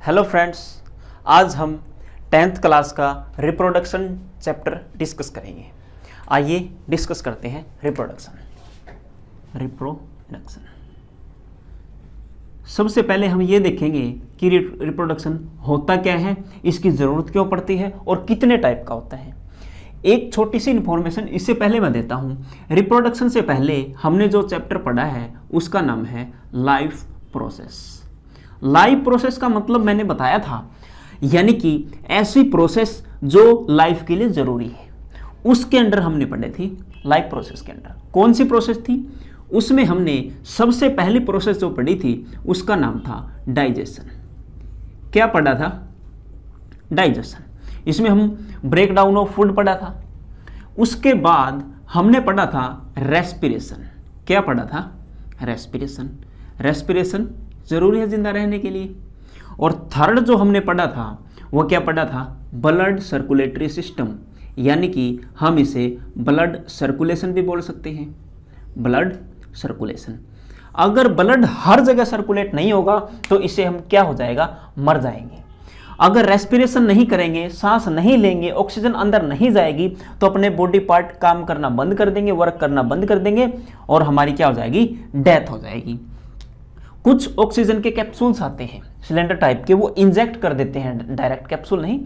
Hello friends, आज हम 10th class का रिप्रोडक्शन चैप्टर डिस्कस करेंगे। आइए डिस्कस करते हैं रिप्रोडक्शन। सबसे पहले हम ये देखेंगे कि रिप्रोडक्शन होता क्या है, इसकी ज़रूरत क्यों पड़ती है और कितने टाइप का होता है। एक छोटी सी इन्फॉर्मेशन इससे पहले मैं देता हूँ। रिप्रोडक्शन से पहले हमने जो चैप्टर पढ़ा है उसका नाम है लाइफ प्रोसेस। लाइफ प्रोसेस का मतलब मैंने बताया था, यानी कि ऐसी प्रोसेस जो लाइफ के लिए जरूरी है, उसके अंडर हमने पढ़ी थी। लाइफ प्रोसेस के अंडर कौन सी प्रोसेस थी, उसमें हमने सबसे पहली प्रोसेस जो पढ़ी थी उसका नाम था डाइजेशन। क्या पढ़ा था? डाइजेशन। इसमें हम ब्रेक डाउन ऑफ फूड पढ़ा था। उसके बाद हमने पढ़ा था रेस्पिरेशन। क्या पढ़ा था? रेस्पिरेशन। रेस्पिरेशन जरूरी है जिंदा रहने के लिए। और थर्ड जो हमने पढ़ा था वो क्या पढ़ा था? ब्लड सर्कुलेटरी सिस्टम, यानी कि हम इसे ब्लड सर्कुलेशन भी बोल सकते हैं। Blood circulation. अगर ब्लड हर जगह सर्कुलेट नहीं होगा तो इससे हम क्या हो जाएगा? मर जाएंगे। अगर रेस्पिरेशन नहीं करेंगे, सांस नहीं लेंगे, ऑक्सीजन अंदर नहीं जाएगी तो अपने बॉडी पार्ट काम करना बंद कर देंगे, वर्क करना बंद कर देंगे और हमारी क्या हो जाएगी? डेथ हो जाएगी। कुछ ऑक्सीजन के कैप्सूल्स आते हैं सिलेंडर टाइप के, वो इंजेक्ट कर देते हैं, डायरेक्ट कैप्सूल नहीं,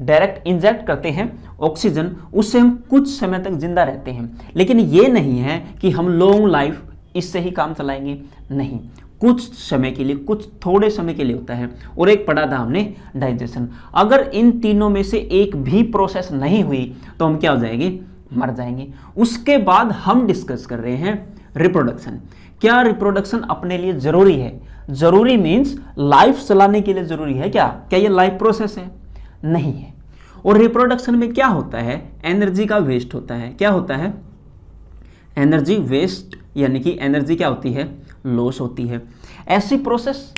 डायरेक्ट इंजेक्ट करते हैं ऑक्सीजन, उससे हम कुछ समय तक जिंदा रहते हैं। लेकिन ये नहीं है कि हम लॉन्ग लाइफ इससे ही काम चलाएंगे, नहीं, कुछ समय के लिए, कुछ थोड़े समय के लिए होता है। और एक पढ़ा था हमने डाइजेशन। अगर इन तीनों में से एक भी प्रोसेस नहीं हुई तो हम क्या हो जाएंगे? मर जाएंगे। उसके बाद हम डिस्कस कर रहे हैं रिप्रोडक्शन। क्या रिप्रोडक्शन अपने लिए जरूरी है? जरूरी मीन्स लाइफ चलाने के लिए जरूरी है क्या? क्या ये लाइफ प्रोसेस है? नहीं है। और रिप्रोडक्शन में क्या होता है? एनर्जी का वेस्ट होता है। क्या होता है? एनर्जी वेस्ट, यानी कि एनर्जी क्या होती है? लॉस होती है। ऐसी प्रोसेस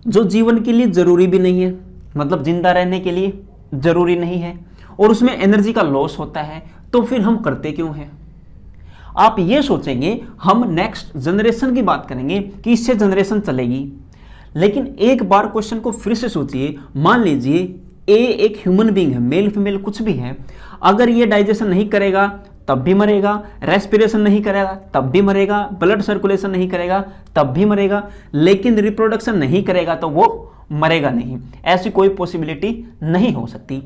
जो जीवन के लिए जरूरी भी नहीं है, मतलब जिंदा रहने के लिए जरूरी नहीं है, और उसमें एनर्जी का लॉस होता है, तो फिर हम करते क्यों हैं? आप ये सोचेंगे हम नेक्स्ट जनरेशन की बात करेंगे कि इससे जनरेशन चलेगी, लेकिन एक बार क्वेश्चन को फिर से सोचिए। मान लीजिए ए एक ह्यूमन बीइंग है, मेल फीमेल कुछ भी है, अगर ये डाइजेशन नहीं करेगा तब भी मरेगा, रेस्पिरेशन नहीं करेगा तब भी मरेगा, ब्लड सर्कुलेशन नहीं करेगा तब भी मरेगा, लेकिन रिप्रोडक्शन नहीं करेगा तो वो मरेगा नहीं। ऐसी कोई पॉसिबिलिटी नहीं हो सकती।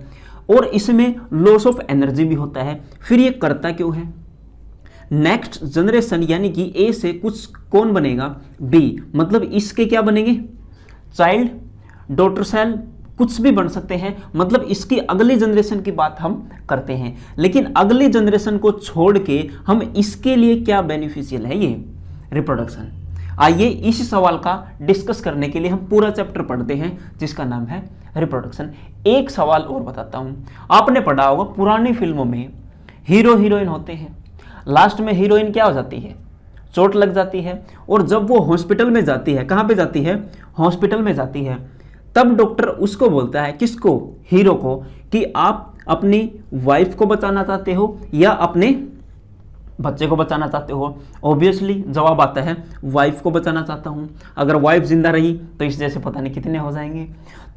और इसमें लॉस ऑफ एनर्जी भी होता है। फिर ये करता क्यों है? नेक्स्ट जनरेशन यानी कि ए से कुछ कौन बनेगा? बी, मतलब इसके क्या बनेंगे? चाइल्ड, डॉटर सेल, कुछ भी बन सकते हैं। मतलब इसकी अगली जनरेशन की बात हम करते हैं, लेकिन अगली जनरेशन को छोड़ के हम इसके लिए क्या बेनिफिशियल है ये रिप्रोडक्शन। आइए इस सवाल का डिस्कस करने के लिए हम पूरा चैप्टर पढ़ते हैं जिसका नाम है रिप्रोडक्शन। एक सवाल और बताता हूं, आपने पढ़ा होगा पुरानी फिल्मों में हीरो हीरोइन होते हैं, लास्ट में हीरोइन क्या हो जाती है? चोट लग जाती है, और जब वो हॉस्पिटल में जाती है, कहाँ पे जाती है? हॉस्पिटल में जाती है, तब डॉक्टर उसको बोलता है, किसको? हीरो को, कि आप अपनी वाइफ को बचाना चाहते हो या अपने बच्चे को बचाना चाहते हो? ऑब्वियसली जवाब आता है वाइफ को बचाना चाहता हूं। अगर वाइफ जिंदा रही तो इस जैसे पता नहीं कितने हो जाएंगे।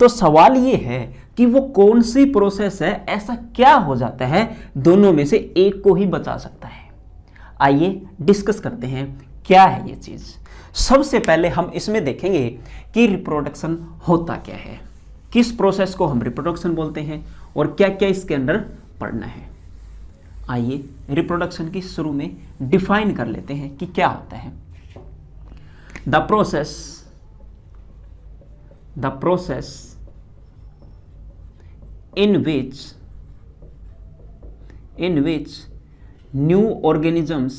तो सवाल ये है कि वो कौन सी प्रोसेस है, ऐसा क्या हो जाता है दोनों में से एक को ही बचा सकता है? आइए डिस्कस करते हैं क्या है ये चीज। सबसे पहले हम इसमें देखेंगे कि रिप्रोडक्शन होता क्या है, किस प्रोसेस को हम रिप्रोडक्शन बोलते हैं और क्या क्या इसके अंदर पढ़ना है। आइए रिप्रोडक्शन की शुरू में डिफाइन कर लेते हैं कि क्या होता है। The process in which new organisms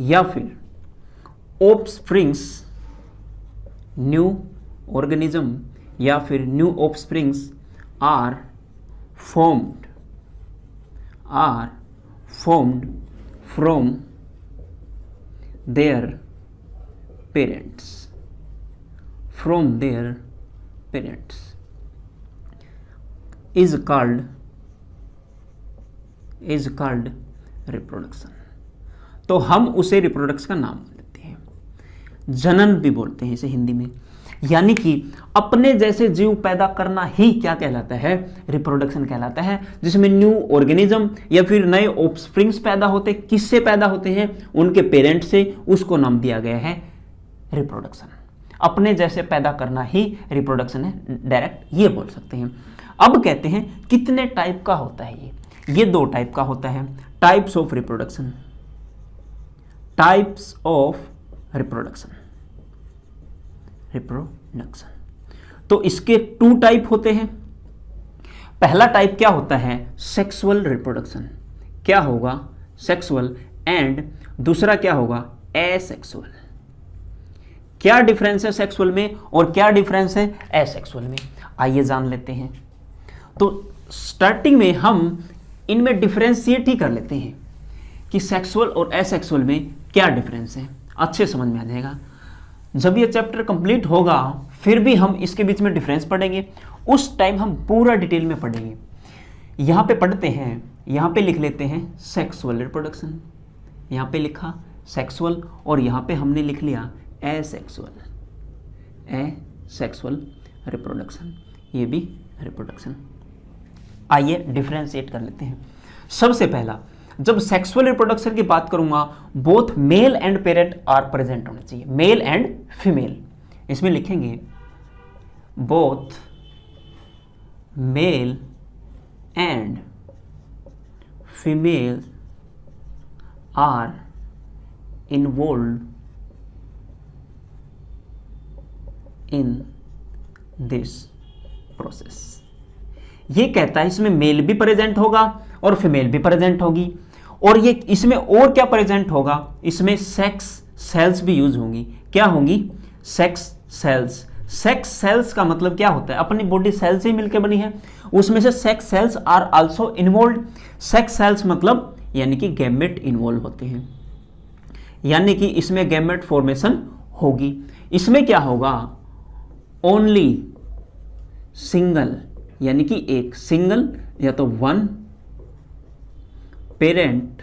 या फिर ऑफस्प्रिंग्स, न्यू ऑर्गेनिज्म या फिर new offsprings are formed from their parents, is called reproduction. तो हम उसे रिप्रोडक्शन का नाम देते हैं। जनन भी बोलते हैं इसे हिंदी में। यानी कि अपने जैसे जीव पैदा करना ही क्या कहलाता है, रिप्रोडक्शन कहलाता है, जिसमें न्यू ऑर्गेनिज्म या फिर नए ऑफस्प्रिंग्स पैदा होते, किससे पैदा होते हैं, उनके पेरेंट से, उसको नाम दिया गया है रिप्रोडक्शन। अपने जैसे पैदा करना ही रिप्रोडक्शन है, डायरेक्ट ये बोल सकते हैं। अब कहते हैं कितने टाइप का होता है ये 2 टाइप का होता है। Types of reproduction, types of reproduction, तो इसके 2 टाइप होते हैं। पहला टाइप क्या होता है, सेक्सुअल रिप्रोडक्शन, क्या होगा सेक्सुअल, एंड दूसरा क्या होगा एसेक्सुअल। क्या डिफरेंस है सेक्सुअल में और क्या डिफरेंस है एसेक्सुअल में, आइए जान लेते हैं। तो स्टार्टिंग में हम इनमें डिफरेंशिएट ही कर लेते हैं कि सेक्सुअल और एसेक्सुअल में क्या डिफरेंस है, अच्छे समझ में आ जाएगा। जब ये चैप्टर कंप्लीट होगा फिर भी हम इसके बीच में डिफरेंस पढ़ेंगे, उस टाइम हम पूरा डिटेल में पढ़ेंगे। यहाँ पे पढ़ते हैं, यहाँ पे लिख लेते हैं सेक्सुअल रिप्रोडक्शन, यहाँ पे लिखा सेक्सुअल और यहाँ पे हमने लिख लिया एसेक्सुअल रिप्रोडक्शन, ये भी रिप्रोडक्शन। आइए डिफरेंशिएट कर लेते हैं। सबसे पहला, जब सेक्सुअल रिप्रोडक्शन की बात करूंगा, both male and parent are present होने चाहिए, मेल एंड फीमेल। इसमें लिखेंगे both male and female are involve in this process. ये कहता है इसमें मेल भी प्रेजेंट होगा और फीमेल भी प्रेजेंट होगी, और ये इसमें और क्या प्रेजेंट होगा, इसमें सेक्स सेल्स भी यूज होंगी। क्या होंगी, सेक्स सेल्स। सेक्स सेल्स का मतलब क्या होता है, अपनी बॉडी सेल से ही मिलकर बनी है, उसमें से sex cells are also involve. Sex cells मतलब यानी कि गैमेट इन्वॉल्व होते हैं, यानी कि इसमें गैमेट फॉर्मेशन होगी। इसमें क्या होगा, ओनली सिंगल, यानी कि एक सिंगल या तो one parent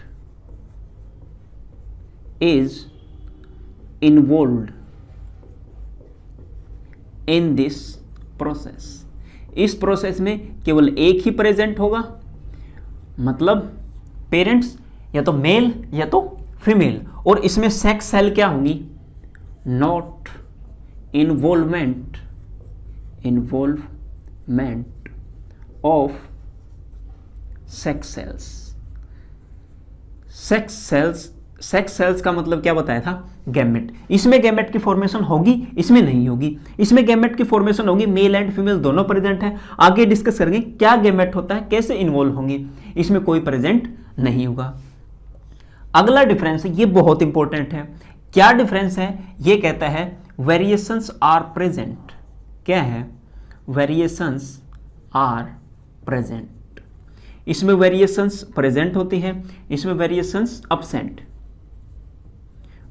is involved in this process. इस प्रोसेस में केवल एक ही प्रेजेंट होगा, मतलब पेरेंट्स या तो मेल या तो फीमेल, और इसमें सेक्स सेल क्या होंगी, not involvement of sex cells. Sex cells का मतलब क्या बताया था, गैमेट। इसमें गैमेट की फॉर्मेशन होगी, इसमें नहीं होगी। इसमें गैमेट की फॉर्मेशन होगी, मेल एंड फीमेल दोनों प्रेजेंट है। आगे डिस्कस करेंगे क्या गैमेट होता है, कैसे इन्वॉल्व होंगे, इसमें कोई प्रेजेंट नहीं होगा। अगला डिफरेंस है, ये बहुत इंपॉर्टेंट है। क्या डिफरेंस है, ये कहता है वेरिएशंस आर प्रेजेंट। क्या है, वेरिएशंस आर प्रेजेंट। इसमें वेरिएशंस प्रेजेंट होती है, इसमें variations absent.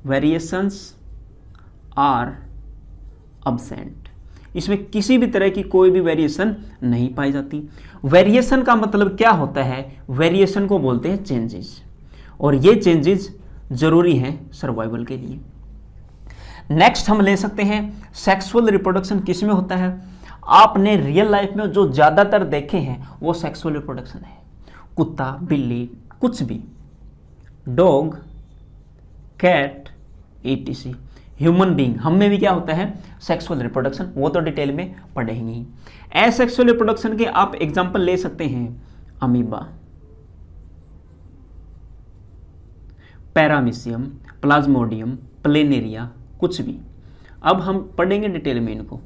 Variations are absent, इसमें किसी भी तरह की कोई भी वेरिएशन नहीं पाई जाती। वेरिएशन का मतलब क्या होता है, वेरिएशन को बोलते हैं चेंजेस, और ये चेंजेस जरूरी हैं सर्वाइवल के लिए। नेक्स्ट हम ले सकते हैं सेक्सुअल रिप्रोडक्शन किस में होता है। आपने रियल लाइफ में जो ज्यादातर देखे हैं वो सेक्सुअल रिप्रोडक्शन है, कुत्ता, बिल्ली, कुछ भी, dog, cat, etc। Human being, हम में भी क्या होता है सेक्सुअल रिप्रोडक्शन, वो तो डिटेल में पढ़ेंगे। एसेक्सुअल रिप्रोडक्शन के आप एग्जांपल ले सकते हैं, अमीबा, पैरामीशियम, प्लाज्मोडियम, प्लेनेरिया, कुछ भी। अब हम पढ़ेंगे डिटेल में इनको,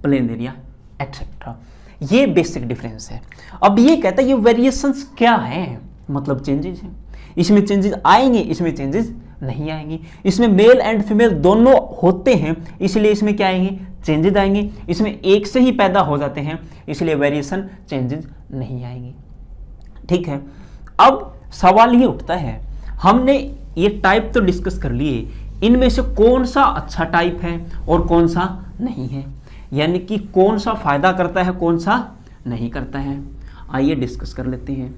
प्लेनेरिया एक्सेट्रा। ये बेसिक डिफरेंस है। अब ये कहता है ये वेरिएशंस क्या है, मतलब चेंजेस हैं। इसमें चेंजेस आएंगे, इसमें चेंजेस नहीं आएंगे। इसमें मेल एंड फीमेल दोनों होते हैं, इसलिए इसमें क्या आएंगे, चेंजेस आएंगे। इसमें एक से ही पैदा हो जाते हैं, इसलिए वेरिएशन चेंजेस नहीं आएंगे। ठीक है, अब सवाल ये उठता है, हमने ये टाइप तो डिस्कस कर लिए, इनमें से कौन सा अच्छा टाइप है और कौन सा नहीं है, यानी कि कौन सा फायदा करता है, कौन सा नहीं करता है। आइए डिस्कस कर लेते हैं।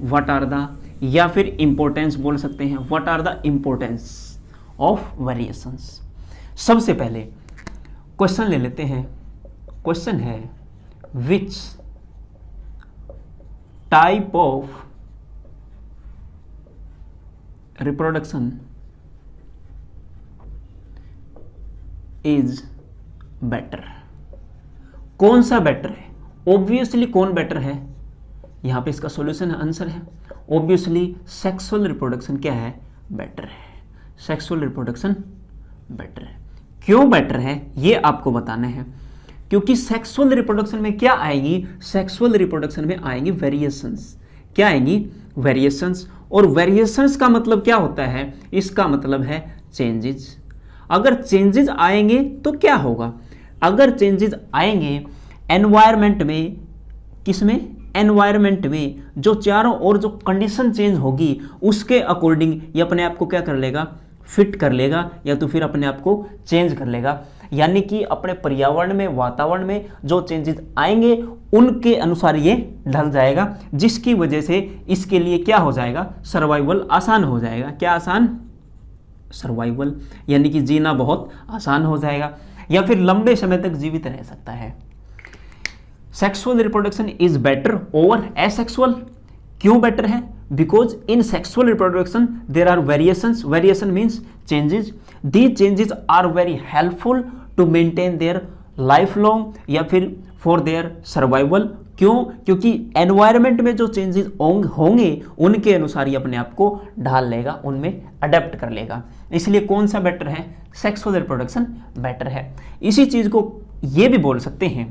व्हाट आर द, या फिर इंपॉर्टेंस बोल सकते हैं, what are the importance of variations. सबसे पहले क्वेश्चन ले लेते हैं। क्वेश्चन है which type of reproduction is better. कौन सा बेटर है? ऑब्वियसली कौन बेटर है? यहां पे इसका सॉल्यूशन है, आंसर है ऑब्वियसली सेक्सुअल रिप्रोडक्शन क्या है? बेटर है। सेक्सुअल रिप्रोडक्शन बेटर है। क्यों बेटर है ये आपको बताना है, क्योंकि सेक्सुअल रिप्रोडक्शन में क्या आएगी? सेक्सुअल रिप्रोडक्शन में आएंगी वेरिएशंस। क्या आएंगी? वेरिएशंस। और वेरिएशंस का मतलब क्या होता है? इसका मतलब है चेंजेस। अगर चेंजेस आएंगे तो क्या होगा? अगर चेंजेस आएंगे एनवायरनमेंट में, किसमें? एनवायरनमेंट में। जो चारों ओर जो कंडीशन चेंज होगी उसके अकॉर्डिंग ये अपने आप को क्या कर लेगा? फिट कर लेगा, या तो फिर अपने आप को चेंज कर लेगा। यानी कि अपने पर्यावरण में, वातावरण में जो चेंजेस आएंगे उनके अनुसार ये ढल जाएगा, जिसकी वजह से इसके लिए क्या हो जाएगा? सर्वाइवल आसान हो जाएगा। क्या आसान? सर्वाइवल, यानी कि जीना बहुत आसान हो जाएगा, या फिर लंबे समय तक जीवित रह सकता है। Sexual reproduction is better over asexual. क्यों बेटर है? Because in sexual reproduction there are variations. Variation means changes. These changes are very helpful to maintain their life long, या फिर फॉर देयर सर्वाइवल। क्यों? क्योंकि एनवायरनमेंट में जो changes होंगे उनके अनुसार ये अपने आप को ढाल लेगा, उनमें अडेप्ट कर लेगा। इसलिए कौन सा बेटर है? सेक्सुअल रिप्रोडक्शन बेटर है। इसी चीज को ये भी बोल सकते हैं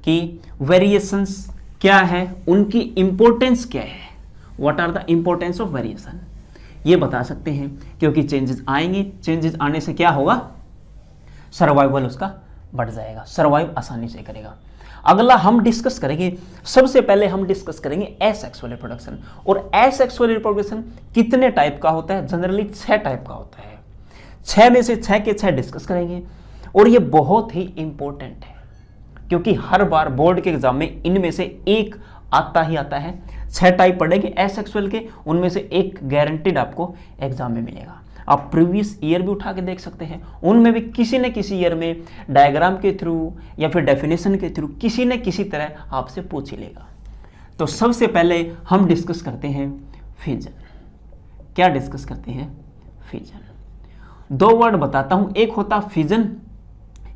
कि वेरिएशंस क्या है, उनकी इंपॉर्टेंस क्या है। What are the importance of variation, ये बता सकते हैं। क्योंकि चेंजेस आएंगे, चेंजेस आने से क्या होगा? सर्वाइवल उसका बढ़ जाएगा, सर्वाइव आसानी से करेगा। अगला हम डिस्कस करेंगे, सबसे पहले हम डिस्कस करेंगे एसेक्सुअल रिप्रोडक्शन। और एसेक्सुअल रिप्रोडक्शन कितने टाइप का होता है? जनरली 6 टाइप का होता है। 6 में से 6 के 6 डिस्कस करेंगे। और ये बहुत ही इंपॉर्टेंट है, क्योंकि हर बार बोर्ड के एग्जाम में इनमें से एक आता ही आता है। 6 टाइप पढ़ेंगे एसेक्सुअल के, उनमें से एक गारंटीड आपको एग्जाम में मिलेगा। आप प्रीवियस ईयर भी उठा के देख सकते हैं, उनमें भी किसी न किसी ईयर में डायग्राम के थ्रू या फिर डेफिनेशन के थ्रू किसी न किसी तरह आपसे पूछ ही लेगा। तो सबसे पहले हम डिस्कस करते हैं फ्यूजन। क्या डिस्कस करते हैं? फ्यूजन। 2 वर्ड बताता हूं, एक होता फ्यूजन,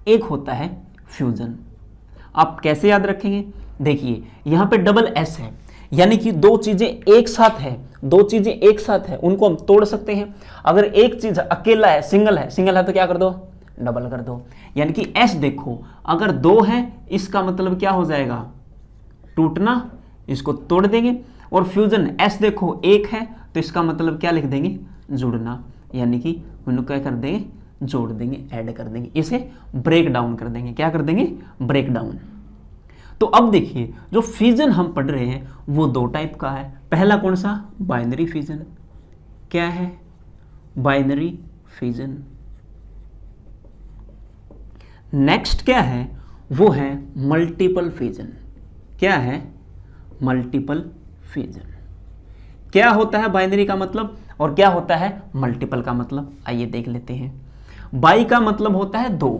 एक होता है फ्यूजन। आप कैसे याद रखेंगे? देखिए यहां पे डबल एस है, यानी कि 2 चीजें एक साथ है, 2 चीजें एक साथ है, उनको हम तोड़ सकते हैं। अगर एक चीज अकेला है, सिंगल है तो क्या कर दो? डबल कर दो। यानी कि एस देखो, अगर 2 है इसका मतलब क्या हो जाएगा? टूटना, इसको तोड़ देंगे। और फ्यूजन एस देखो 1 है तो इसका मतलब क्या लिख देंगे? जुड़ना, यानी कि उनको क्या कर देंगे? जोड़ देंगे, ऐड कर देंगे, इसे ब्रेक डाउन कर देंगे। क्या कर देंगे? Break down. तो अब देखिए जो फ्यूजन हम पढ़ रहे हैं वो 2 टाइप का है। पहला कौन सा? Binary fusion. क्या है? Binary fusion. नेक्स्ट क्या है? वो है मल्टीपल फ्यूजन। क्या है? Multiple fusion. क्या होता है बाइनरी का मतलब और क्या होता है मल्टीपल का मतलब? आइए देख लेते हैं। बाई का मतलब होता है 2।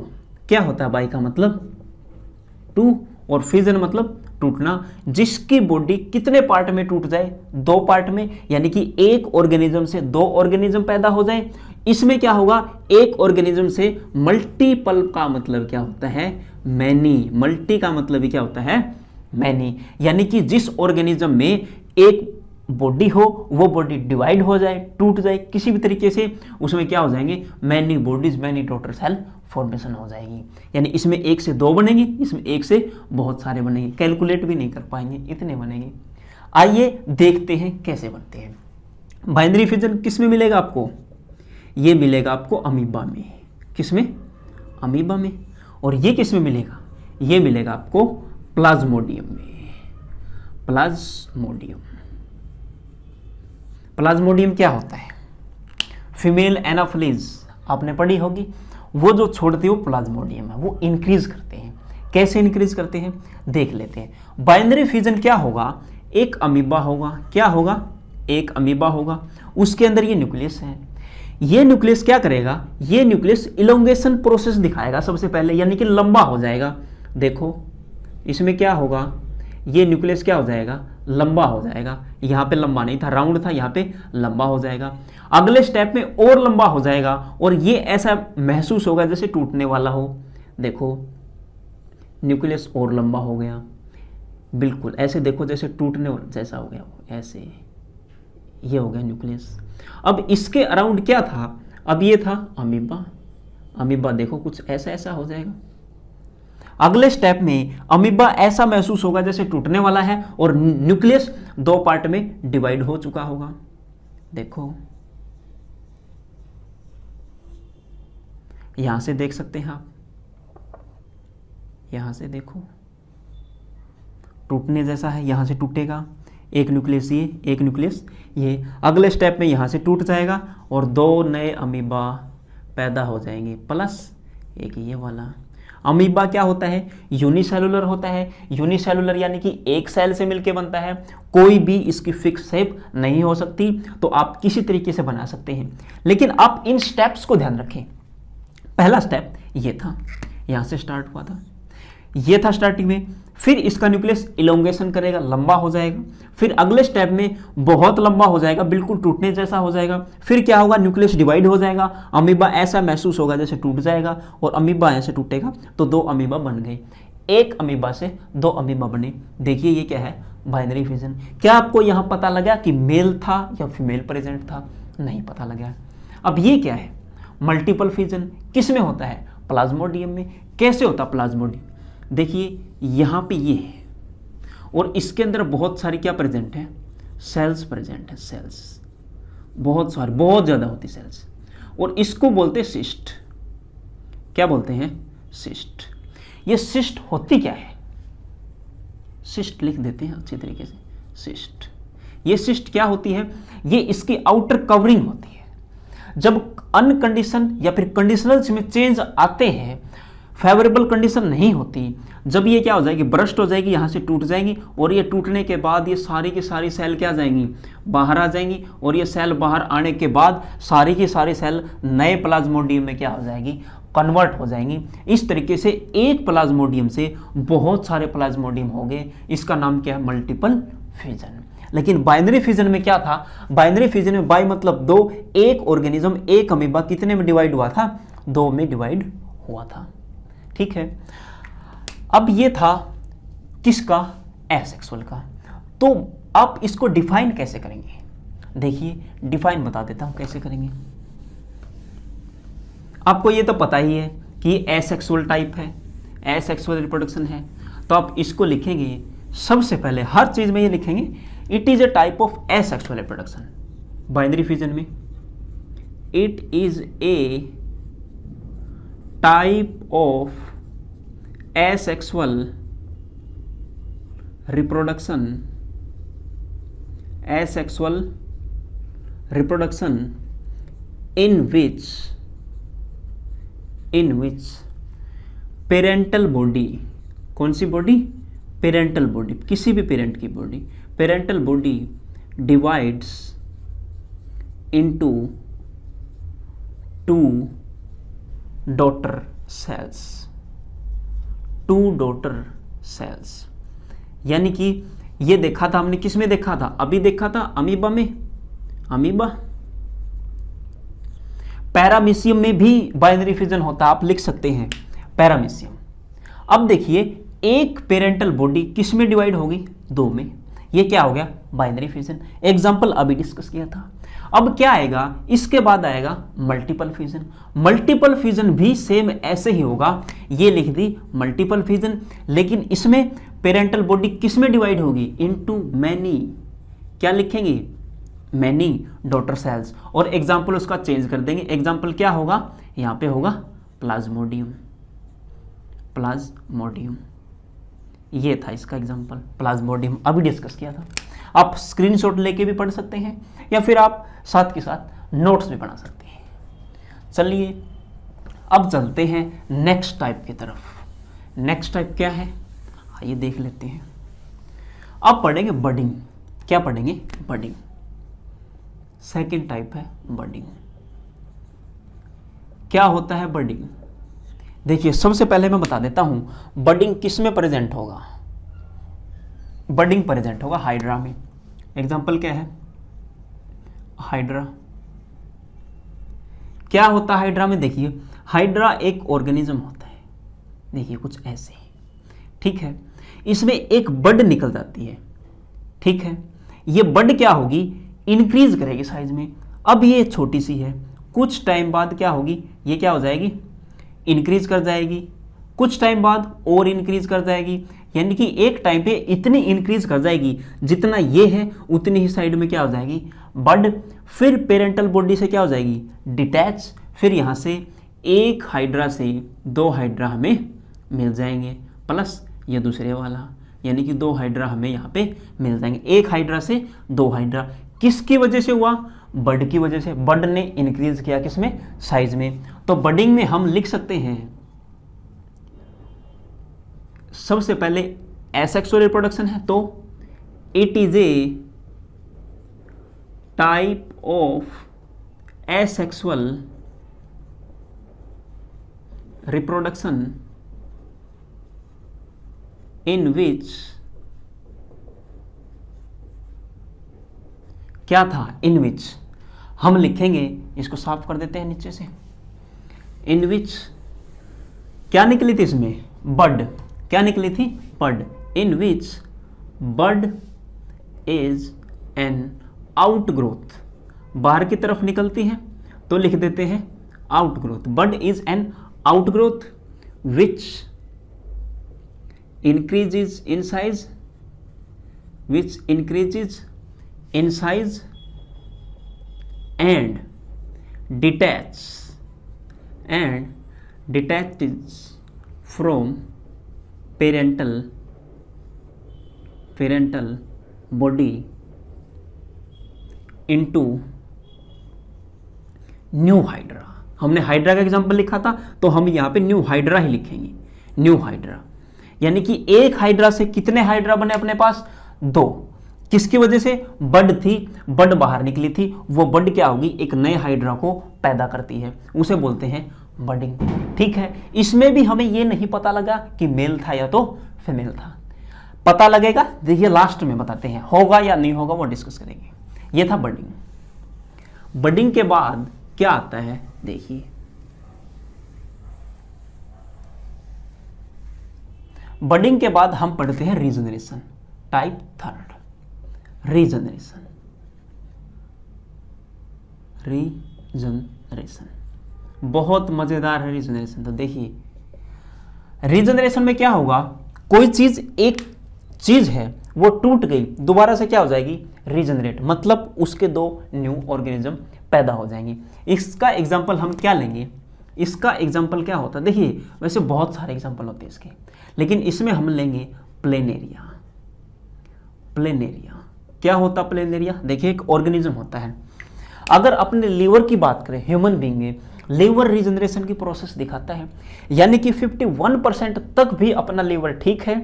क्या होता है बाई का मतलब? 2। और फ्यूजन मतलब टूटना, जिसकी बॉडी कितने पार्ट में टूट जाए? 2 पार्ट में, यानी कि एक ऑर्गेनिज्म से 2 ऑर्गेनिज्म पैदा हो जाए। इसमें क्या होगा? एक ऑर्गेनिज्म से मल्टीपल का मतलब क्या होता है? मैनी। मल्टी का मतलब ही क्या होता है? मैनी। यानी कि जिस ऑर्गेनिज्म में एक बॉडी हो, वो बॉडी डिवाइड हो जाए, टूट जाए किसी भी तरीके से, उसमें क्या हो जाएंगे? Many bodies, many daughter cell formation हो जाएगी। यानी इसमें 1 से 2 बनेंगे, इसमें 1 से बहुत सारे बनेंगे, कैलकुलेट भी नहीं कर पाएंगे, इतने बनेंगे। आइए देखते हैं कैसे बनते हैं। बाइनरी फ्यूजन किस में मिलेगा आपको? ये मिलेगा आपको अमीबा में। किस में? अमीबा में। और ये किस में मिलेगा? ये मिलेगा आपको प्लाज्मोडियम में। प्लाज्मोडियम। प्लाज्मोडियम क्या होता है? फीमेल एनाफिलीज आपने पढ़ी होगी, वो जो छोड़ती है वो प्लाज्मोडियम है, वो इंक्रीज करते हैं। कैसे इंक्रीज करते हैं देख लेते हैं। बाइनरी फ्यूजन क्या होगा? एक अमीबा होगा। क्या होगा? एक अमीबा होगा, उसके अंदर ये न्यूक्लियस है। ये न्यूक्लियस क्या करेगा, ये न्यूक्लियस इलोंगेशन प्रोसेस दिखाएगा सबसे पहले, यानी कि लंबा हो जाएगा। देखो इसमें क्या होगा, ये न्यूक्लियस क्या हो जाएगा, लंबा हो जाएगा। यहाँ पे लंबा नहीं था, राउंड था, यहाँ पे लंबा हो जाएगा। अगले स्टेप में और लंबा हो जाएगा और ये ऐसा महसूस होगा जैसे टूटने वाला हो। देखो न्यूक्लियस और लंबा हो गया, बिल्कुल ऐसे देखो जैसे टूटने जैसा हो गया, ऐसे ये हो गया न्यूक्लियस। अब इसके अराउंड क्या था, अब ये था अमीबा। अमीबा देखो कुछ ऐसा ऐसा हो जाएगा। अगले स्टेप में अमीबा ऐसा महसूस होगा जैसे टूटने वाला है और न्यूक्लियस दो पार्ट में डिवाइड हो चुका होगा। देखो यहां से देख सकते हैं आप, यहां से देखो टूटने जैसा है, यहां से टूटेगा, एक न्यूक्लियस ये, एक न्यूक्लियस ये। अगले स्टेप में यहां से टूट जाएगा और दो नए अमीबा पैदा हो जाएंगे, प्लस एक ये वाला। अमीबा क्या होता है, यूनिसेलुलर होता है। यूनिसेलुलर यानी कि एक सेल से मिलकर बनता है, कोई भी इसकी फिक्स शेप नहीं हो सकती, तो आप किसी तरीके से बना सकते हैं। लेकिन आप इन स्टेप्स को ध्यान रखें। पहला स्टेप ये था, यहां से स्टार्ट हुआ था, ये था स्टार्टिंग में। फिर इसका न्यूक्लियस इलोंगेशन करेगा, लंबा हो जाएगा। फिर अगले स्टेप में बहुत लंबा हो जाएगा, बिल्कुल टूटने जैसा हो जाएगा। फिर क्या होगा, न्यूक्लियस डिवाइड हो जाएगा, अमीबा ऐसा महसूस होगा जैसे टूट जाएगा और अमीबा ऐसे टूटेगा, तो दो अमीबा बन गए। एक अमीबा से दो अमीबा बने। देखिए ये क्या है, बाइनरी फिजन। क्या आपको यहाँ पता लगा कि मेल था या फीमेल प्रेजेंट था? नहीं पता लगा। अब ये क्या है, मल्टीपल फिजन। किस में होता है, प्लाज्मोडियम में। कैसे होता प्लाज्मोडियम, देखिए यहाँ पे ये है और इसके अंदर बहुत सारी क्या प्रेजेंट है, सेल्स प्रेजेंट है। सेल्स बहुत सारी, बहुत ज़्यादा होती सेल्स, और इसको बोलते हैं सिस्ट। क्या बोलते हैं, सिस्ट। ये सिस्ट होती क्या है, सिस्ट लिख देते हैं अच्छी तरीके से, सिस्ट। ये सिस्ट क्या होती है, ये इसकी आउटर कवरिंग होती है। जब अनकंडीशन या फिर कंडीशनल्स में चेंज आते हैं, फेवरेबल कंडीशन नहीं होती, जब ये क्या हो जाएगी, ब्रस्ट हो जाएगी, यहाँ से टूट जाएंगी, और ये टूटने के बाद ये सारी की सारी सेल क्या जाएंगी, बाहर आ जाएंगी। और ये सेल बाहर आने के बाद सारी की सारी सेल नए प्लाज्मोडियम में क्या हो जाएगी, कन्वर्ट हो जाएंगी। इस तरीके से एक प्लाज्मोडियम से बहुत सारे प्लाज्मोडियम हो गए। इसका नाम क्या है, मल्टीपल फिजन। लेकिन बाइनरी फिजन में क्या था, बाइनरी फिजन में बाई मतलब दो, एक ऑर्गेनिज्म, एक अमीबा कितने में डिवाइड हुआ था, दो में डिवाइड हुआ था। ठीक है, अब ये था किसका, एसेक्सुअल का। तो आप इसको डिफाइन कैसे करेंगे, देखिए डिफाइन बता देता हूं कैसे करेंगे। आपको ये तो पता ही है कि एसेक्सुअल टाइप है, एसेक्सुअल रिप्रोडक्शन है, तो आप इसको लिखेंगे सबसे पहले, हर चीज में ये लिखेंगे, it is a type of asexual reproduction. Binary fission में it is a type of asexual reproduction, asexual reproduction in which parental body, कौन सी बॉडी, पेरेंटल बॉडी, किसी भी पेरेंट की body, parental body divides into two daughter cells, two daughter cells. यानी कि ये देखा था हमने, किस में देखा था, अभी देखा था अमीबा में, अमीबा। पैरामीशियम में भी बाइनरी फिजन होता, आप लिख सकते हैं पैरामीशियम। अब देखिए एक पेरेंटल बॉडी किस में डिवाइड होगी, दो में, ये क्या हो गया, बाइनरी फिजन। एग्जांपल अभी डिस्कस किया था। अब क्या आएगा, इसके बाद आएगा मल्टीपल फिजन। मल्टीपल फिजन भी सेम ऐसे ही होगा, ये लिख दी मल्टीपल फिजन, लेकिन इसमें पेरेंटल बॉडी किस में डिवाइड होगी, इनटू मैनी, क्या लिखेंगे, मैनी डॉटर सेल्स। और एग्जाम्पल उसका चेंज कर देंगे, एग्जाम्पल क्या होगा, यहां पे होगा प्लाज्मोडियम, प्लाज्मोडियम, ये था इसका एग्जाम्पल, प्लाज्मोडियम अभी डिस्कस किया था। आप स्क्रीनशॉट लेके भी पढ़ सकते हैं या फिर आप साथ के साथ नोट्स भी बना सकते हैं। चलिए अब चलते हैं नेक्स्ट टाइप की तरफ। नेक्स्ट टाइप क्या है, आइए देख लेते हैं। अब पढ़ेंगे बडिंग। क्या पढ़ेंगे, बडिंग। सेकेंड टाइप है बडिंग। क्या होता है बडिंग? देखिए सबसे पहले मैं बता देता हूं बडिंग किस में प्रेजेंट होगा। बडिंग प्रेजेंट होगा हाइड्रा में। एग्जांपल क्या है? हाइड्रा। क्या होता है हाइड्रा में? देखिए हाइड्रा एक ऑर्गेनिज्म होता है, देखिए कुछ ऐसे, ठीक है। इसमें एक बड निकल जाती है, ठीक है। ये बड क्या होगी? इंक्रीज करेगी साइज में। अब ये छोटी सी है, कुछ टाइम बाद क्या होगी? ये क्या हो जाएगी? इंक्रीज कर जाएगी, कुछ टाइम बाद और इंक्रीज कर जाएगी, यानी कि एक टाइम पे इतनी इंक्रीज कर जाएगी जितना ये है उतनी ही साइड में क्या हो जाएगी? बड। फिर पेरेंटल बॉडी से क्या हो जाएगी? डिटैच। फिर यहाँ से एक हाइड्रा से 2 हाइड्रा हमें मिल जाएंगे, प्लस ये दूसरे वाला, यानी कि 2 हाइड्रा हमें यहाँ पे मिल जाएंगे। एक हाइड्रा से 2 हाइड्रा किसकी वजह से हुआ? बड की वजह से। बड ने इंक्रीज किया किसमें? साइज में। तो बडिंग में हम लिख सकते हैं सबसे पहले एसेक्सुअल रिप्रोडक्शन है तो it is a type of asexual reproduction in which, क्या था? इन विच। हम लिखेंगे, इसको साफ कर देते हैं नीचे से। इन विच क्या निकली थी इसमें? बड। क्या निकली थी? Bud. In which bud is an outgrowth, बाहर की तरफ निकलती है तो लिख देते हैं outgrowth. Bud is an outgrowth which increases in size, which increases in size and detaches from parental body into new hydra. हमने हाइड्रा का एग्जांपल लिखा था तो हम यहाँ पे न्यू हाइड्रा ही लिखेंगे। न्यू हाइड्रा यानी कि एक हाइड्रा से कितने हाइड्रा बने अपने पास? 2। किसकी वजह से? बड थी, बड बाहर निकली थी, वो बड क्या होगी? एक नए हाइड्रा को पैदा करती है, उसे बोलते हैं बडिंग, ठीक है। इसमें भी हमें ये नहीं पता लगा कि मेल था या तो फीमेल था, पता लगेगा, देखिए लास्ट में बताते हैं, होगा या नहीं होगा वो डिस्कस करेंगे। ये था बडिंग। बडिंग के बाद क्या आता है? देखिए बडिंग के बाद हम पढ़ते हैं रीजनरेशन, टाइप 3। रीजनरेशन बहुत मजेदार है रीजनरेशन। तो देखिए रीजनरेशन में क्या होगा? कोई चीज, एक चीज है वो टूट गई, दोबारा से क्या हो जाएगी? रीजनरेट, मतलब उसके 2 न्यू ऑर्गेनिज्म पैदा हो जाएंगे। इसका एग्जांपल हम क्या लेंगे? इसका एग्जांपल क्या होता है? देखिए वैसे बहुत सारे एग्जांपल होते हैं इसके, लेकिन इसमें हम लेंगे प्लेनेरिया। प्लेनेरिया क्या होता? प्लेनेरिया देखिए एक ऑर्गेनिज्म होता है। अगर अपने लीवर की बात करें, ह्यूमन बीइंग में लीवर रीजनरेशन की प्रोसेस दिखाता है, यानी कि 51% तक भी अपना लीवर ठीक है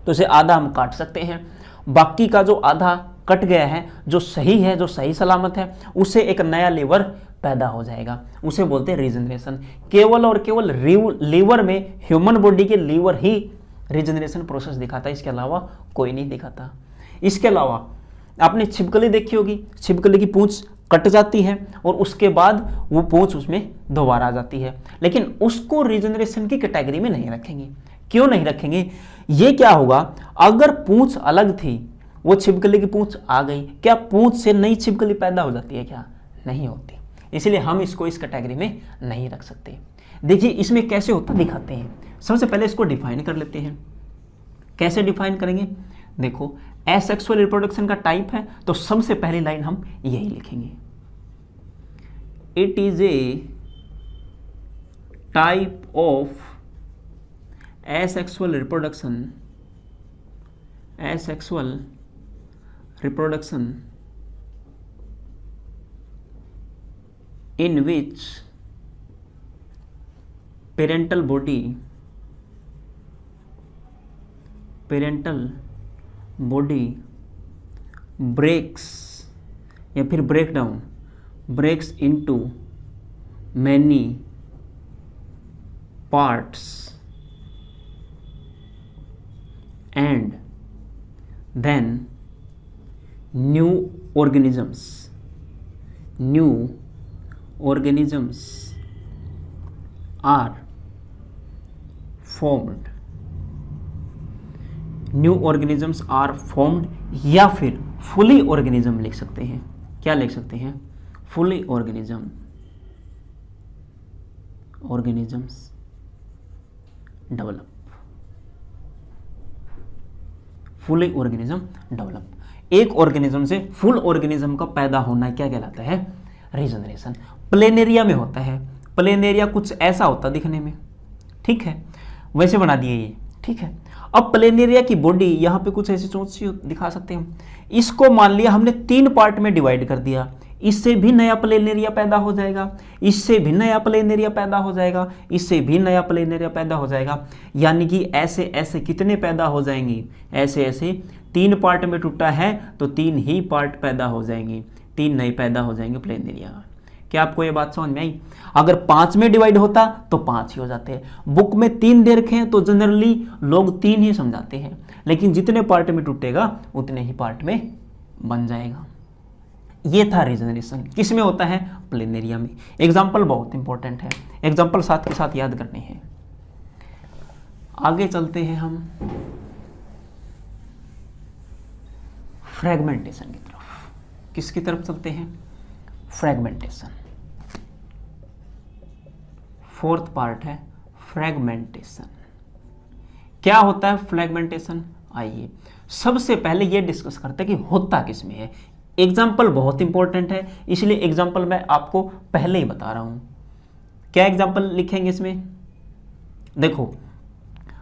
तो इसे आधा हम काट सकते हैं, बाकी का जो आधा कट गया है, जो सही है, जो सही सलामत है, उसे एक नया लीवर पैदा हो जाएगा, उसे बोलते हैं रीजनरेशन। केवल और केवल लीवर में, ह्यूमन बॉडी के लीवर ही रीजनरेशन प्रोसेस दिखाता है, इसके अलावा कोई नहीं दिखाता। इसके अलावा आपने छिपकली देखी होगी, छिपकली की पूंछ कट जाती है और उसके बाद वो पूंछ उसमें दोबारा आ जाती है, लेकिन उसको रीजनरेशन की कैटेगरी में नहीं रखेंगे। क्यों नहीं रखेंगे? ये क्या होगा, अगर पूंछ अलग थी, वो छिपकली की पूंछ आ गई, क्या पूंछ से नई छिपकली पैदा हो जाती है? क्या नहीं होती। इसलिए हम इसको इस कैटेगरी में नहीं रख सकते। देखिए इसमें कैसे होता दिखाते हैं। सबसे पहले इसको डिफाइन कर लेते हैं। कैसे डिफाइन करेंगे? देखो एसेक्सुअल रिप्रोडक्शन का टाइप है तो सबसे पहली लाइन हम यही लिखेंगे, it is a type of asexual reproduction in which parental body breaks या फिर breaks into many parts and then new organisms are formed, new organisms are formed, या फिर फुली ऑर्गेनिज्म लिख सकते हैं। क्या लिख सकते हैं? Fully organisms develop, fully organism develop. एक ऑर्गेनिज्म से फुल ऑर्गेनिज्म का पैदा होना क्या कहलाता है? रीजनरेशन। प्लेनेरिया में होता है। प्लेनेरिया कुछ ऐसा होता दिखने में, ठीक है, वैसे बना दिए ये, ठीक है। अब प्लेनेरिया की बॉडी यहाँ पे कुछ ऐसी चोंच सी दिखा सकते हैं हम। इसको मान लिया हमने 3 पार्ट में डिवाइड कर दिया, इससे भी नया प्लेनेरिया पैदा हो जाएगा, इससे भी नया प्लेनेरिया पैदा हो जाएगा, इससे भी नया प्लेनेरिया पैदा हो जाएगा, यानी कि ऐसे ऐसे कितने पैदा हो जाएंगे? ऐसे ऐसे 3 पार्ट में टूटा है तो 3 ही पार्ट पैदा हो जाएंगे, 3 नए पैदा हो जाएंगे प्लेनेरिया। क्या आपको ये बात समझ में आई? अगर 5 में डिवाइड होता तो 5 ही हो जाते हैं। बुक में 3 दे रखे हैं तो जनरली लोग 3 ही समझाते हैं, लेकिन जितने पार्ट में टूटेगा उतने ही पार्ट में बन जाएगा। ये था रीजनरेशन। किस में होता है? प्लेनेरिया में। एग्जाम्पल बहुत इंपॉर्टेंट है, एग्जाम्पल साथ के साथ याद करने हैं। आगे चलते हैं हम फ्रेगमेंटेशन की तरफ। किसकी तरफ चलते हैं? फ्रेगमेंटेशन। 4th पार्ट है फ्रेगमेंटेशन। क्या होता है फ्रेगमेंटेशन? आइए सबसे पहले ये डिस्कस करते हैं कि होता किस में है। एग्जाम्पल बहुत इंपॉर्टेंट है, इसलिए एग्जाम्पल मैं आपको पहले ही बता रहा हूं। क्या एग्जाम्पल लिखेंगे इसमें? देखो,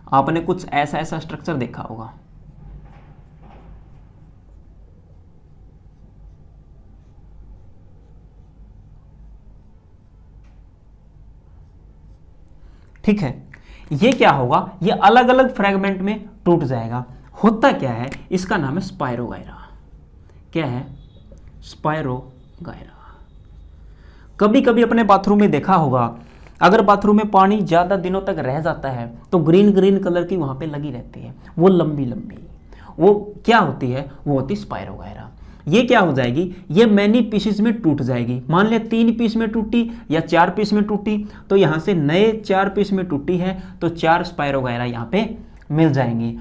आपने कुछ ऐसा ऐसा स्ट्रक्चर देखा होगा, ठीक है। ये क्या होगा? ये अलग अलग फ्रेगमेंट में टूट जाएगा। होता क्या है? इसका नाम है स्पायरोगायरा। क्या है? स्पायरोगायरा। कभी कभी अपने बाथरूम में देखा होगा, अगर बाथरूम में पानी ज़्यादा दिनों तक रह जाता है तो ग्रीन ग्रीन कलर की वहाँ पे लगी रहती है, वो लंबी लंबी, वो क्या होती है? वो होती स्पायरोगायरा। ये क्या हो जाएगी? ये मैनी पीसेस में टूट जाएगी। मान लिया 3 पीस में टूटी या 4 पीस में टूटी, तो यहाँ से नए 4 पीस में टूटी है तो 4 स्पायरोगायरा यहाँ पे मिल जाएंगी।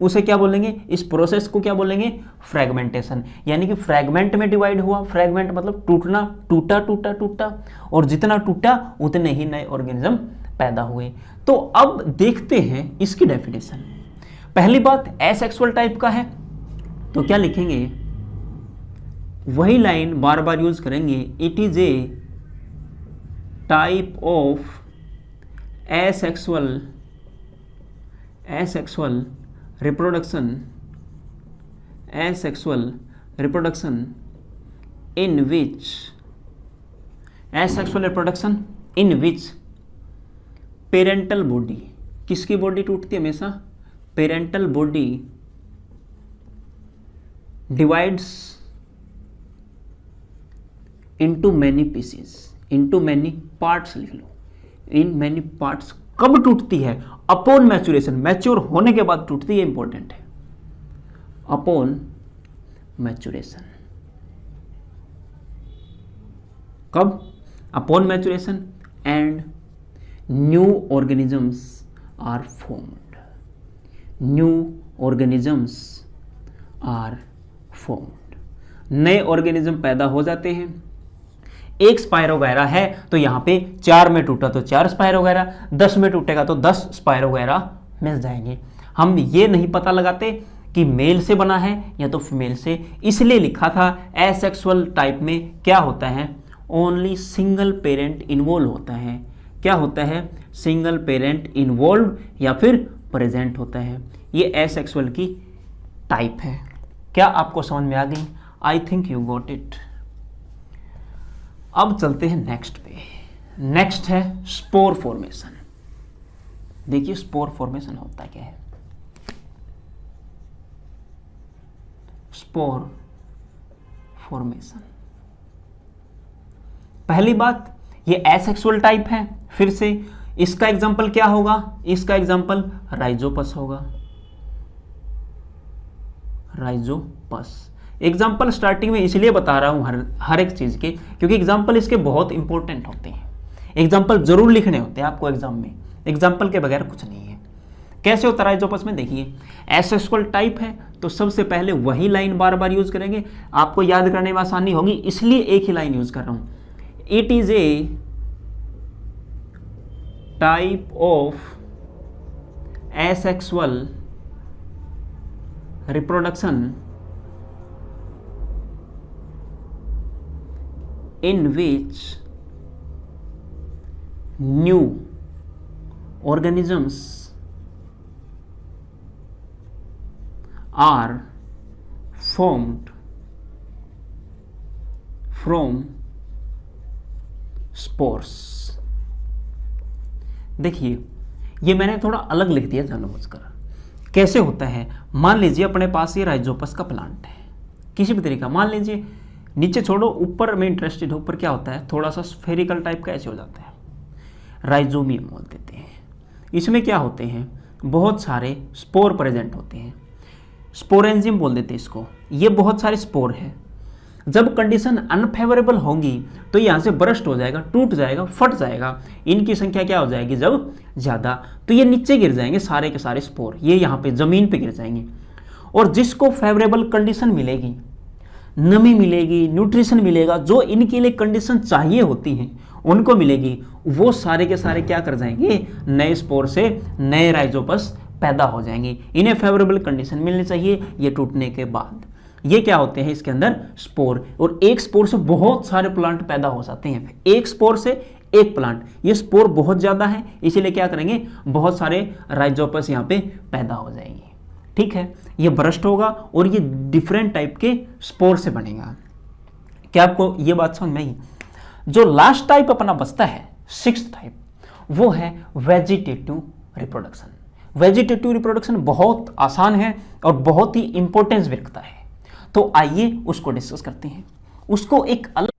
उसे क्या बोलेंगे? इस प्रोसेस को क्या बोलेंगे? फ्रेगमेंटेशन। यानी कि फ्रेगमेंट में डिवाइड हुआ। फ्रेगमेंट मतलब टूटना, टूटा टूटा टूटा, और जितना टूटा उतने ही नए ऑर्गेनिज्म पैदा हुए। तो अब देखते हैं इसकी डेफिनेशन। पहली बात, एसेक्सुअल टाइप का है तो क्या लिखेंगे? वही लाइन बार बार यूज करेंगे। It is a type of asexual reproduction in which parental body, किसकी बॉडी टूटती है हमेशा? Parental body divides into many pieces, into many parts लिख लो, in many parts। कब टूटती है? अपॉन मैच्योरेशन, मैच्योर होने के बाद टूटती है, इंपॉर्टेंट है। Upon maturation. कब? Upon maturation and new organisms are formed. New organisms are formed, नए ऑर्गेनिज्म पैदा हो जाते हैं। एक स्पायरोगायरा है तो यहाँ पे 4 में टूटा तो 4 स्पायरोगायरा, 10 में टूटेगा तो 10 स्पायरोगायरा मिल जाएंगे। हम ये नहीं पता लगाते कि मेल से बना है या तो फीमेल से, इसलिए लिखा था एसेक्सुअल टाइप में क्या होता है? ओनली सिंगल पेरेंट इन्वॉल्व होता है। क्या होता है? सिंगल पेरेंट इन्वॉल्व या फिर प्रेजेंट होता है। ये एसेक्सुअल की टाइप है। क्या आपको समझ में आ गई? I think you got it. अब चलते हैं नेक्स्ट पे। नेक्स्ट है स्पोर फॉर्मेशन। देखिए स्पोर फॉर्मेशन होता क्या है। स्पोर फॉर्मेशन, पहली बात ये एसेक्सुअल टाइप है। फिर से इसका एग्जाम्पल क्या होगा, इसका एग्जाम्पल राइजोपस होगा, राइजोपस। एग्जाम्पल स्टार्टिंग में इसलिए बता रहा हूं हर एक चीज के, क्योंकि एग्जाम्पल इसके बहुत इंपॉर्टेंट होते हैं। एग्जाम्पल जरूर लिखने होते हैं आपको एग्जाम में, एग्जाम्पल के बगैर कुछ नहीं है। कैसे होता है राइजोपस में, देखिए एसेक्सुअल टाइप है तो सबसे पहले वही लाइन बार बार यूज करेंगे, आपको याद करने में आसानी होगी इसलिए एक ही लाइन यूज कर रहा हूं। It is a type of asexual reproduction in which new organisms are formed from spores। देखिए ये मैंने थोड़ा अलग लिख दिया जानबूझकर। कैसे होता है, मान लीजिए अपने पास ये राइजोपस का प्लांट है, किसी भी तरीका, मान लीजिए नीचे छोड़ो, ऊपर में इंटरेस्टेड हो, ऊपर क्या होता है थोड़ा सा स्फेरिकल टाइप का ऐसे हो जाता है, राइजोमियम बोल देते हैं। इसमें क्या होते हैं, बहुत सारे स्पोर प्रेजेंट होते हैं, स्पोरेंजियम बोल देते हैं इसको। ये बहुत सारे स्पोर हैं। जब कंडीशन अनफेवरेबल होंगी तो यहाँ से बरस्ट हो जाएगा, टूट जाएगा, फट जाएगा। इनकी संख्या क्या हो जाएगी जब ज़्यादा, तो ये नीचे गिर जाएंगे सारे के सारे स्पोर, ये यहाँ पे ज़मीन पे गिर जाएंगे। और जिसको फेवरेबल कंडीशन मिलेगी, नमी मिलेगी, न्यूट्रिशन मिलेगा, जो इनके लिए कंडीशन चाहिए होती हैं उनको मिलेगी, वो सारे के सारे क्या कर जाएंगे, नए स्पोर से नए राइजोपस पैदा हो जाएंगे। इन्हें फेवरेबल कंडीशन मिलनी चाहिए ये टूटने के बाद। ये क्या होते हैं इसके अंदर स्पोर, और एक स्पोर से बहुत सारे प्लांट पैदा हो जाते हैं। एक स्पोर से एक प्लांट, ये स्पोर बहुत ज़्यादा है इसीलिए क्या करेंगे, बहुत सारे राइजोपस यहाँ पे पैदा हो जाएंगे। ठीक है, ये बरस्ट होगा और ये डिफरेंट टाइप के स्पोर से बनेगा। क्या आपको ये बात समझ में आई? जो लास्ट टाइप अपना बचता है, सिक्स्थ टाइप, वो है वेजिटेटिव रिप्रोडक्शन। वेजिटेटिव रिप्रोडक्शन बहुत आसान है और बहुत ही इंपॉर्टेंस भी रखता है, तो आइए उसको डिस्कस करते हैं। उसको एक अलग